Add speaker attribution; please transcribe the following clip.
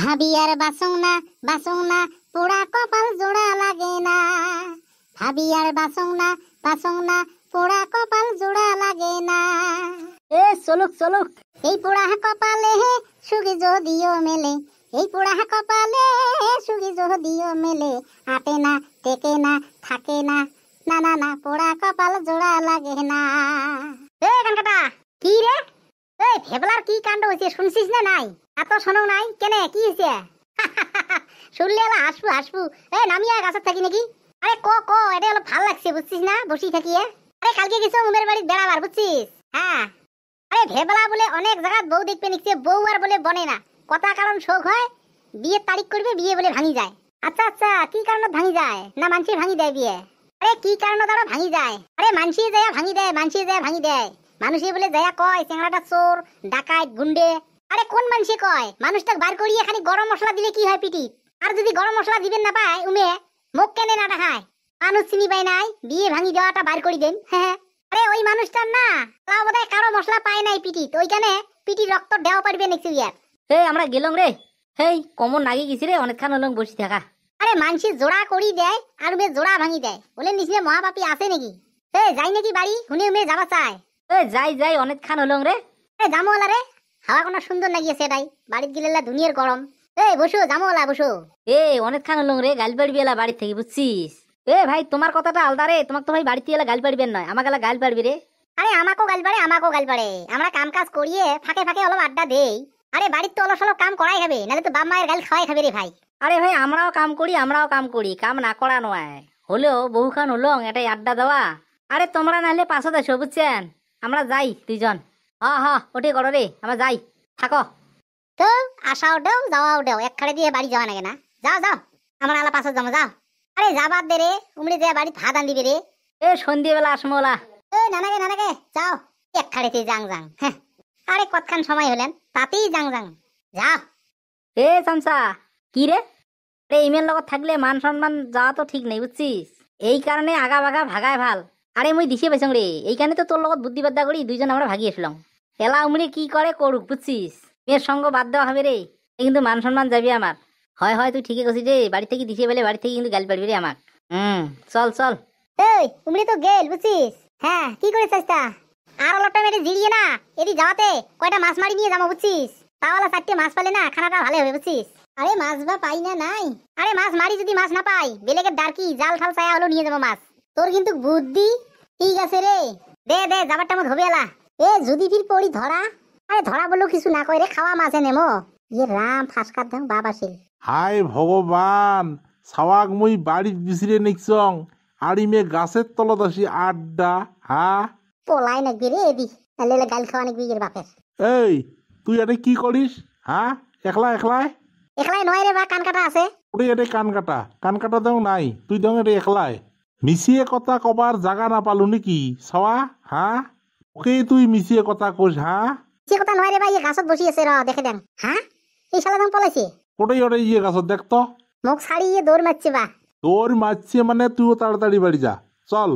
Speaker 1: ভাবি আর বাসং না পোড়া কপাল জোড়া লাগে না। ভাবি আর বাসং না পোড়া কপাল জোড়া লাগে না।
Speaker 2: এ চলুক
Speaker 1: এই পোড়া কপালে সুখী যদিও মেলে, এই পোড়া কপালে সুখী যদিও মেলে, আটে না টেকে না থাকে না, না না না পোড়া কপাল জোড়া লাগে না। এ কানকাটা কি রে, এই ভেবলার কি কাণ্ড হয়েছে শুনছিস না? নাই এত শোনো নাই কেনে কি হয়েছে? শুনলে এলা হাসবু। এ নামিয়া গাছের থাকি নাকি? আরে ক এটা হলো ভাল লাগছে বুঝছিস না বসি থাকিয়ে। আরে কালকে কিছু উমের বাড়ি বেড়াবার বুঝছিস? হ্যাঁ আরে ভেবলা বলে অনেক জায়গা বউ দেখবে নিচ্ছে, বউ আর বলে বনে না। কথা কারণ শোক হয়, বিয়ের তারিখ করবে, বিয়ে বলে ভাঙি যায়। আচ্ছা কি কারণে ভাঙি যায়? না মানসি ভাঙি দেয় বিয়ে? আরে কি কারণে তারা ভাঙি যায়? আরে মানসি যায় ভাঙি দেয়, মানুষে বলে যায় কয় চেংড়াটা চোর ডাকাত গুন্ডে। আরে কোন মানুষে কয়? মানুষটা বার করিয়ে খালি গরম মশলা দিলে কি হয় পিটি? আর যদি গরম মশলা দিবেন না পায় উমে মুখ কেনে না দেখায়, মানুষ চিনি পায় নাই, বিয়ে ভাঙি দেওয়াটা বার করি দেন। হ্যাঁ আরে ওই মানুষটার না তাও বোধহয় কারো মশলা পায় নাই পিটিত, ওইখানে পিটি রক্ত দেওয়া পারবে নাকি ইয়ার।
Speaker 2: হে আমরা গেলাম রে, হেই কমন নাগি গেছি রে, অনেকক্ষণ হলো বসে থাকা।
Speaker 1: আরে মানসি জোড়া করি দেয় আর উমে জোড়া ভাঙি দেয়, বলে নিচে মহাপাপী আছে নাকি? এ যাই নাকি বাড়ি হুনে উমে যাবা চায়?
Speaker 2: এ যাই অনেকক্ষণ হলো রে।
Speaker 1: এ জামোলা রে, হাওয়া কোন সুন্দর লাগিয়েছে এটাই, বাড়িতে গেলে দুনিয়ার গরম। এই বসো জামোলা বসো।
Speaker 2: এ অনেকক্ষণ হলো রে, গাল পাড়বি এলা বাড়ি থেকে বুঝছিস? এ ভাই তোমার কথাটা আলাদা রে, তোমাকে তো ভাই বাড়িতে এলা গাল পাড়বেন নয়, আমাকে এলা গাল পাড়বি রে।
Speaker 1: আরে আমাকেও গাল পাড়ে, আমরা কাম কাজ করিয়ে ফাঁকে অলপ আড্ডা দেই। আরে বাড়ির তো অলপ কাম করাই হবে, নাহলে তো বাপ মায়ের গাল খাওয়াই খাবে রে ভাই।
Speaker 2: আরে ভাই আমরাও কাম করি, কাম না করা নয়, হলেও বহুখান হলো এটাই আড্ডা দেওয়া। আরে তোমরা নাহলে পাশে আসো বুঝছেন, আমরা যাই দুইজন। হ্যাঁ ওটি করো রে, আমরা যাই, থাকো।
Speaker 1: তো আসাও দেও যাওয়াও দেও, এক খাড়ে দিয়ে বাড়ি যাওয়া নাগে না। যাও আমরা আলা পাশে যাবো, যাও। আরে যাবার দে রে, উমরে যে বাড়ি ভাত আনদিবে রে।
Speaker 2: এ সন্ধ্যেবেলা আসমো ওলা।
Speaker 1: এ নানাগে যাও, এক খাড়েতে যাং। হ্যাঁ আরে কতখান সময় হলেন তাতেই যাং যাও।
Speaker 2: এ চামচা কি রে, আরে ইমেল লগত থাকলে মান সম্মান যাওয়া তো ঠিক নেই বুঝছিস, এই কারণে আগা বাগা ভাগায় ভাল। আরে মুই দিশে পাইছং রে, এইখানে তো তোর লগত বুদ্ধি বাদ্যা করি দুইজন আমরা ভাগি আসলাম। এলা উমরি কি করে করুক বুঝছিস, মেয়ের সঙ্গ বাদ দেওয়া হবে রে, কিন্তু মান সম্মান যাবি আমার। হয় তুই ঠিকই করছিস রে, বাড়ি থেকে দিশে পেলে বাড়ি থেকে কিন্তু গাল পাড়বি রে আমাক। চল।
Speaker 1: এই উমরি তো গেল বুঝছিস। হ্যাঁ কি করে চাইতা আর অলপটা মেরে জিরিয়ে না, এদি যাওয়াতে কয়টা মাছ মারি নিয়ে যাবো বুঝছিস। তাওয়ালা 4টে মাছ পালে না খানাটা ভালো হবে বুঝছিস। আরে মাছ বা পাই না নাই, আরে মাছ মারি যদি মাছ না পাই বেলেগের ডারকি জাল ঠাল ছায়া হলো নিয়ে যাবো মাছ। তোর কিন্তু বুদ্ধি ঠিক আছে রে, দে যাবারটা মত হবে এলা। এ যদি ফির পড়ি ধরা, আরে ধরা বললেও কিছু না কই রে, খাওয়া মাছে নেমো। ইয়ে রাম ফাঁসকার দাম বাবা শিল।
Speaker 3: হাই ভগবান, সাওয়াক মুই বাড়িত বিছিরে নিকছং আর ইমে গাছের তলত আসি আড্ডা। হ্যাঁ
Speaker 1: পলাই নাকবি রে এদি, তাহলে গাল খাওয়া নাকবি এর বাপের।
Speaker 3: এই তুই এটা কি করিস? হ্যাঁ একলাই
Speaker 1: নয় রে বা কান কাটা আছে।
Speaker 3: ওরে এটা কান কাটা দেও নাই, তুই দেও এটা একলাই মিশিয়ে কথা কবার জাগা না পালু নাকি সাওয়া? হ্যাঁ ওকে তুই মিশিয়ে কথা কইস? হ্যাঁ
Speaker 1: সে কথা নয় রে ভাই, গাছত বসি আছে র দেখে দেন। হ্যাঁ এই শালা দাম পলাইছে
Speaker 3: ওটাই ইয়ে গাছত দেখতো
Speaker 1: মুখ ছাড়িয়ে দৌড় মারছে বা।
Speaker 3: তোর মারছে মানে তুইও তাড়াতাড়ি বাড়ি যা, চল।